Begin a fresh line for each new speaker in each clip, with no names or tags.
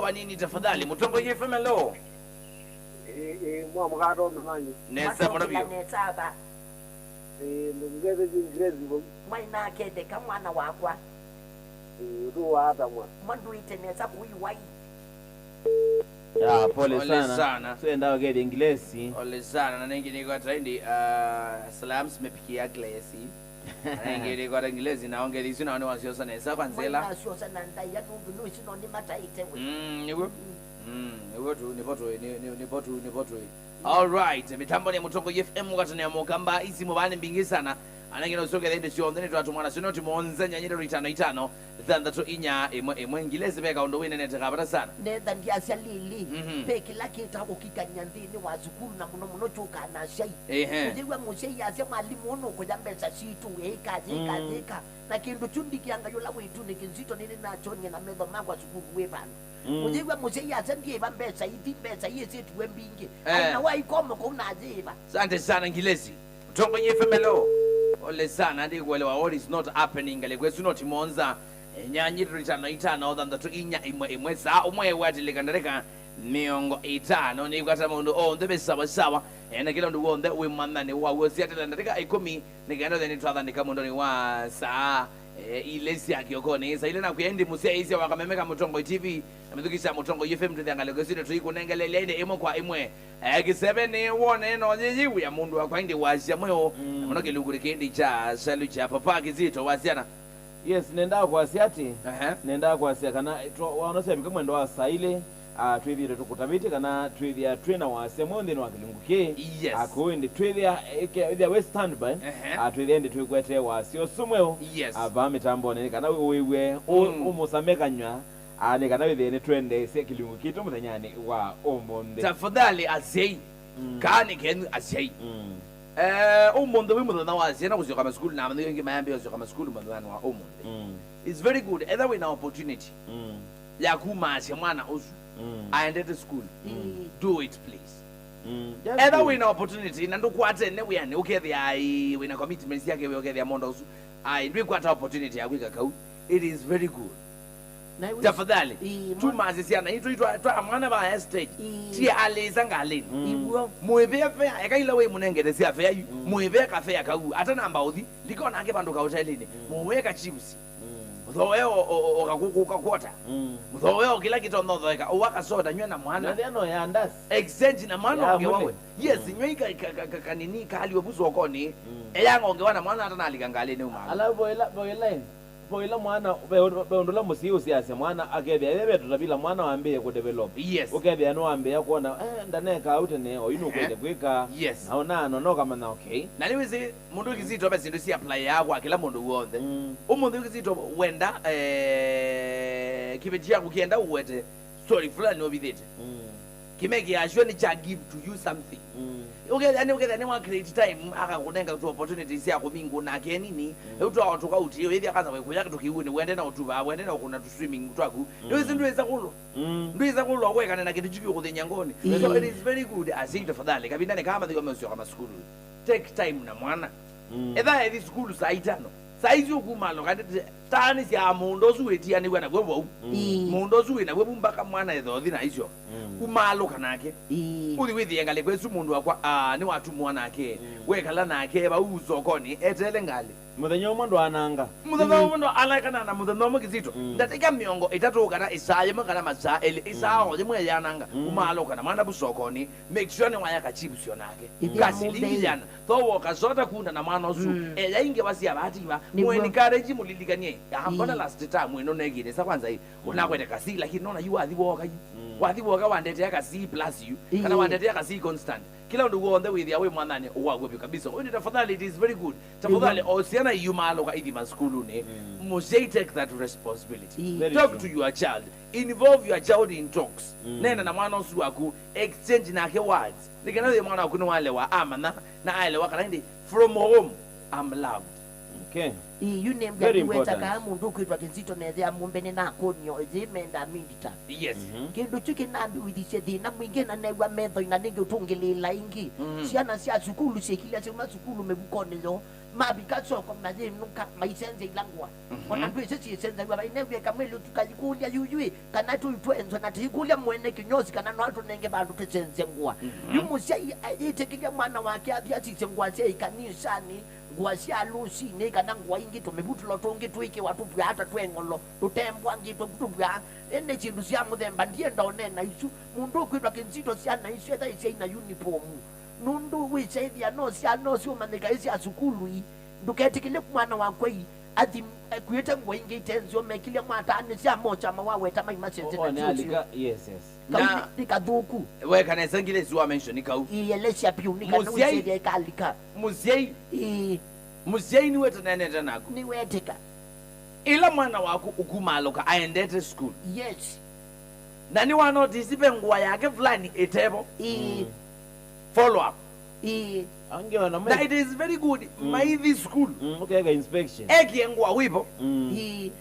wa nini tafadhali? Mutongo FM hello.
Mwa mkado mwanyi.
Nesa mwanabio.
Nesaba.
Ngeze jingrezi bo.
Mwana kede kama mwana wakwa.
Ruwa hata mwa.
Mwandu iteneza kuyi wai.
Ya pole sana. So enda wagedi Inglesi.
Pole sana na nengi niko ataindi salams mepikia glesi. Nengi kwa Inglesi na ongeli sina wani wasio sana esa kwanzela.
Mwana wasio sana ndai ya nungu nuisi noni mata itewe.
Nipo. Nipo tu. All right, mitambo ni Mutongo FM wakati ya mokamba isi mubani mbingi sana. Anangina usoke dhende sio ndene tu atumwana sino timonza nyanyira ritano itano thanda to inya emwe Ingilezi beka ondo wine nete kabata sana.
Nenda ndiasya lili. Peki laki itago kikanyandini wa zukuru na muno chuka na shai. Ujiwa mushei ya sema alimu ono kujambesa situ eka. Na kindu chundi kianga yola wetu ni kinzito nini na chonye na medo mangwa zukuru webana. Ujiwa mushei ya sendi eva mbesa iti mbesa iye situ wembingi. Aina wa ikomo kuna aziva.
Sante sana Ingilezi. Mutongo FM hello. Ole sana ndi kuelewa all is not happening ale kwesu not monza nyanyi ritano itano thanda to inya imwe sa umwe wati lekandareka miongo itano ni kwata mundu ndebe sawa ena kila ndu wonde we manane wa wosi atendandika 10 nigenda then twatha ndikamundo ni wa saa ilesi akiokone sa ile na kuendi musia isi wakamemeka Mutongo TV amedukisha Mutongo FM tudangale kwesine tuikunengelele ine imo kwa imwe G7 ni wone no nyiwi ya mundu akwa indi wasya moyo mnoke lugure kendi cha salu cha papa kizito wasiana.
Yes, nenda kwa siati. Nenda kwa siati kana waonose bikamwe ndo asaile twithire tukutamite kana twithia trainer wa semonde no akilunguke.
Yes.
Akoende twithia eke west standby. Twithia ndi twikwete wa sio sumweo.
Yes.
Aba mitambo ne kana wewe umusamekanywa. Ane kana withene twende se kilunguke to muthanyani wa omonde.
Tafadhali asei. Kani ken asei. Omonde we mudana wa asei na kuzoka maskulu na amande ngi mayambe kuzoka maskulu mudana wa omonde. It's very good either way na opportunity. Ya kumasya mwana osu. Aende to school. Do it please. Either way na opportunity na ndokwate ne we ane ukethe ai we na commitments yake we ukethe amonda osu. Ai ndwi kwata opportunity ya kwika kau. It is very good. Tafadhali tumazi siana itu mwana ba stage ti aleza ngaleni muivefe akaila we munengede sia fe muive cafe akau ata namba udi likona ake bandu ka hotelini muweka chips muthoyo okakuka kwota muthoyo kila kitu ndodhoeka uwaka soda nywe na mwana
ndio ya ndasi
exchange na mwana ongewawe yes nywe kanini kali obuzo okoni eyango ongewana mwana ata nalikangaleni umama
ala boila mwana beondola musiu siasa mwana akebya bebe tutabila mwana waambie ku develop.
Yes.
Ukebya no waambie kuona ndaneka out ne oyino kwete kwika.
Yes.
Naona no kama na okay.
Na niwezi mundu kizito basi ndo si apply yako akila mundu wonde. Umundu kizito wenda kibeji yako kienda uwete story fulani obidete. Kimeki ashwe ni cha give to you something. Okay, wa create time akakunenga to opportunities yako mingu na kenini utu awatoka uti hivi akaza kuya tukiuni wende na utuba wende na kuna tu swimming twaku ndio zinduweza kulo nduweza kulo weka na kitu chiki kuthenyangoni. So it is very good as if tafadhali kabindane kama thiko msio kama school take time na mwana etha hivi school saa 5 saizi ukumalo kandi tani sia mundo zuetia ni wena gwewo mundo zuwe na gwebu mpaka mwana ethothi na icio kumalo kanake uthi withi ngale kwesu mundu akwa ni watu mwana ake wekala nake ba uzokoni etele ngale
muthenya mundu ananga
mundu alakana na mundu mukizito ndatika miongo itatu kana isaye makana maza ele isao jimwe yananga kumalo kana mwana busokoni make sure ni wayaka chips yonake kasilingiyana thowo kazota kuna na mwana osu eya inge basi abatiba mweni encourage mulilikanie ambona last time eno negire sa kwanza hii unakwenda kasi lakini naona you wathiboka wandete ya kasi plus you kana wandete ya kasi constant kila ndu wonde with ya we mwanane uwagwe kabisa oni tafadhali it is very good tafadhali osiana yumalo ka idi maskulu ne must take that responsibility. Talk to your child, involve your child in talks nena na mwana osu aku exchange na ke words nikana ye mwana aku no wale wa amana na ale wa kana ndi from home I'm loved.
Okay.
yune mbiweta kama mundu kwitwa Kizito nethia mumbene na konyo zimenda mindita
yes
kindu chuki nambi withice thina mwingi na negwa metho ina ningi utungilila ingi ciana cia cukulu cikilia cia cukulu mebukonelo mabika soko mathi nuka maisenze ilangwa ona ndwese cisenza baba inebye kamweli tukajikulia yuyui kana tu twenzo na tikulia mwene kinyozi kana no atu nenge bandu tesenze ngwa yumusia ayitekilia mwana wake athia cicengwa cia ikanisani ngwacia lusi ne kana ngwa ingi tumebutulo tungi twike watu bwa hata twengolo tutembwa ngi tutubwa ene chindu cia muthemba ndie ndone na isu mundu kwitwa Kizito ciana isu etha ina uniform nundu wiceithia no cia no ciumanika isi asukulu nduketikile mwana wakwe athi kwite ngwa ingi tenzio mekilia mwatani cia mocha mawaweta maimacenze
na alika yes
na nikathuku
we kana sangile zuwa mention ikau
iyelecia piunika no wiceithia kalika
muziai ni weta nene nako
ni wetika
ila mwana wako ukumaloka aendete school
yes
nani wanotisipe nguwa yake fulani etebo follow up
angeona
that it is very good maithi school
okay ga inspection
nguwa wipo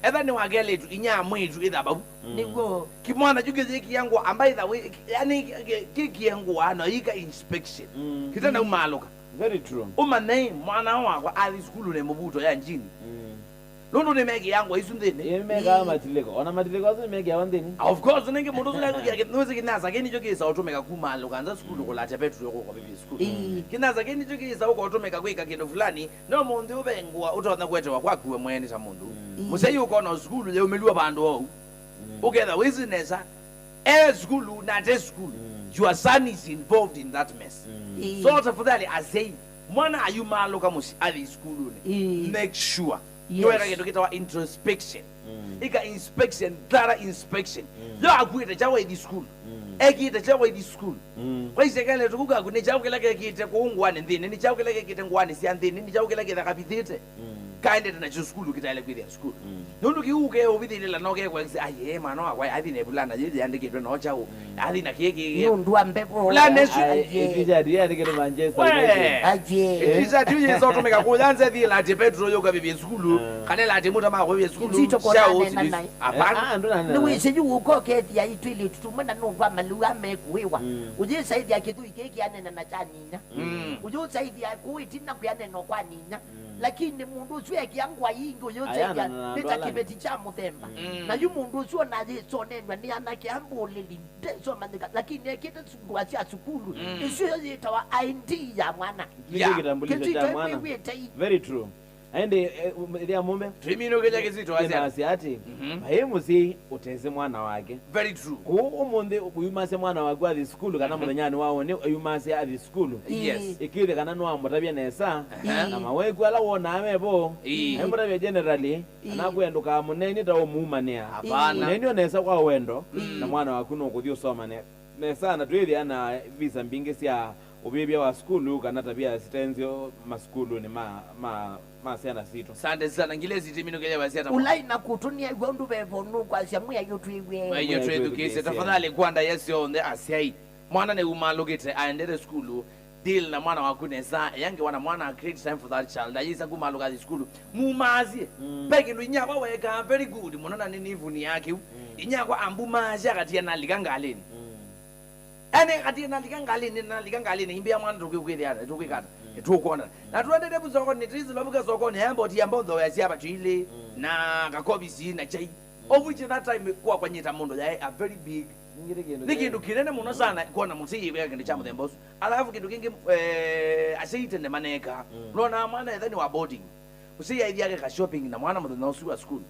etha ni wagele tu inya mwitu ithababu
nigo
kimwana jugeze kiyangu ambaye tha yani kikiyangu no yika inspection kitana umaloka
very true
umane mwana wako ali school ne mubuto ya njini Londo ne megi yangu isundene.
Yemega matileko. Ona matileko azu megi awandeni.
Of course nenge mundu zula ke noze kinaza ke nijo kisa automeka kumalo kanza school ko la chapetu yoko kwa bibi school. Kinaza ke nijo kisa uko automeka kwika kindu fulani no mundu ubengwa utona kwetwa kwakuwe mwene ta mundu. Museyi uko na school ye umeliwa bandu ho. Uketha wizinesa school na te school. Your son is involved in that mess. So tafadhali asay mwana ayumalo kama ali school ne. Make sure Yoera get to introspection. Ika inspection, thorough inspection. Yo akuita chawa di school. Eki ita chawa di school. Kwa isekele tukuka kune chawa kila kite kuungwane ndini ni chawa kila kite ngwane si andini ni chawa kila kite kapitete. Kaende na school kitale kwithia school. Nundu kiuke obithile la noke kwa kisi aye mano akwa athi ne bulana yidi andikitwe no chawo. Athi na kiki.
Nundu ambepo.
Bulana su.
Etija dia ndikire Manchester.
Aje.
Etija tuye so tumeka kuyanza thi la Petro yoka bibi school. Kanela ati muta ma kwa bibi school.
Apana ndo na. Niwe seju uko keti ya itwili tutumana nundu amaluga mekuwa. Uje saidi ya kitu ikeki anena na chanina. Uje saidi ya kuitina kuyanena kwa nina. Lakini mundu swe kiangwa yingo yote ya nita kibeti cha muthemba na yu mundu swo na so nenwa ni anake ambulili so mandika lakini ekita sungwa cha sukulu isyo yitawa ID ya mwana
kitambulisho cha mwana very true ende ya mume
trimino keja Kizito
asiati bahemu si uteze mwana wake
very true
umunde uyumase mwana wake at school kana munyani wao ne uyumase at school
yes
ikile kana no amutabya nesa na maweku ala wona amebo amutabya generally anakuenduka munene tawo muumania
hapana
neni onesa kwa wendo na mwana wako no kuthio soma nesa na twili ana visa mbinge sia ubibia wa school kana tabia sitenzio maskulu ni sana sito
sante sana ngilezi timino keja basi hata
ulai na kutunia gondu bevonu kwa shamu ya yotwiwe
mayo twedu kise tafadhali kwanda yesio on the asiai mwana ne umalogete aendele school deal na mwana wako nesa yange wana mwana create time for that child ayisa kumaloga the school mumazi peke ndo inyakwa weka very good monana nini ivuni yake inyakwa ambumazi akati yanalika ngaleni ane kati nalika ngaleni imbe ya mwana tukwikwetheana tukwikata tukona na tuendele buzoko nitrizi lobuka zoko ne ambo ti ambo ndo yasiaba chile na kakobisi na chai of which that time kwa kwanyita mundo ya a very big nikindu kinene muno sana kuona musiyi kwa kindu cha muthemba usu alafu kindu kingi asite ne maneka nona mwana ethani wa boarding musiyi aithiake ka shopping na mwana muthenya usu wa school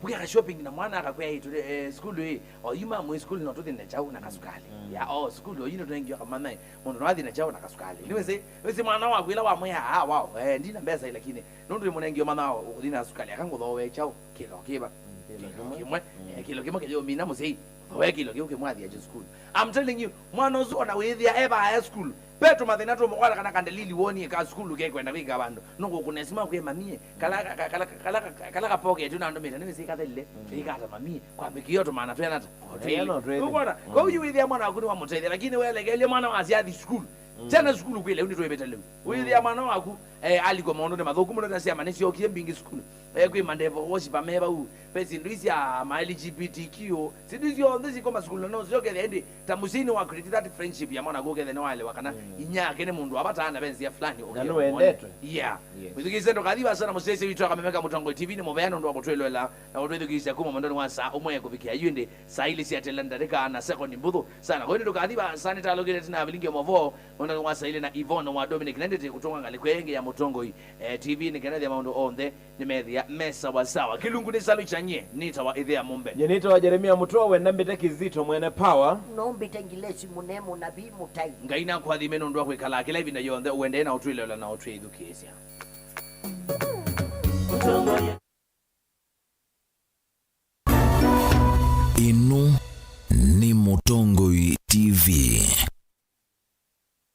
bukia ka shopping na mwana akakwea itu school hii o yuma mu school no tuthi na chau na kasukali ya school o yino twengi kama nai mundo no athi na chau na kasukali niwese mwana wa kwila wa mwa wow ndina mbesa lakini nundu munengi mwana wa uthi na kasukali akanguthowe chau kilo kiba kilo kimwe kijo mina musiyi wekilo kiuke mwathi ya school I'm telling you mwana uzu ona withia ever high school Petro mathina to mkwala kana kandelili woni ka school ke kwenda kwika bandu nungu kunesima kwe mamie kala ka pocket una ndo mita nimesi kathelile ikata mamie kwa mikio to maana twena ta ukona kwa uyu withia mwana wakuni wa muteithia lakini wewe legelia mwana wa asiathi school tena school kwile undi twebeta leo withia mwana waku aliko maondo ne mathuku muno na cia manisio kie mbingi school kwi mandevo worship ameba u pesi ndisi ya ma LGBTQ sidizio ndisi koma school no zio ke ndi tamusini wa create that friendship ya mwana goke ne wale wakana inya kene mundu abatana benzi ya fulani
ngano endetwe
yeah withikise ndo kadhiba sana musese witu akamemeka mutongo TV ni mobeyano ndo akutwelwela na withikise kuma mondo wa saa umwe kubikia yinde saa ile sia telenda reka na second mbuthu sana kwa ndo kadhiba sana talogere tina bilingi movo mondo wa saa ile na Yvonne wa Dominic nende kutonga ngalikwenge ya mutongo TV ni kenedhi maundu onde ni medhi mesa wa sawa kilungu ni salu chanye nita wa idhia mumbe
nita wa Jeremia Mutowe nambite kizito mwene power
nombite ngilesi munemo na bi mutai
ngaina kwa dhimeno ndo kwekala kila hivi na yonde uende na utwile na utwe education
inu ni Mutongoi TV.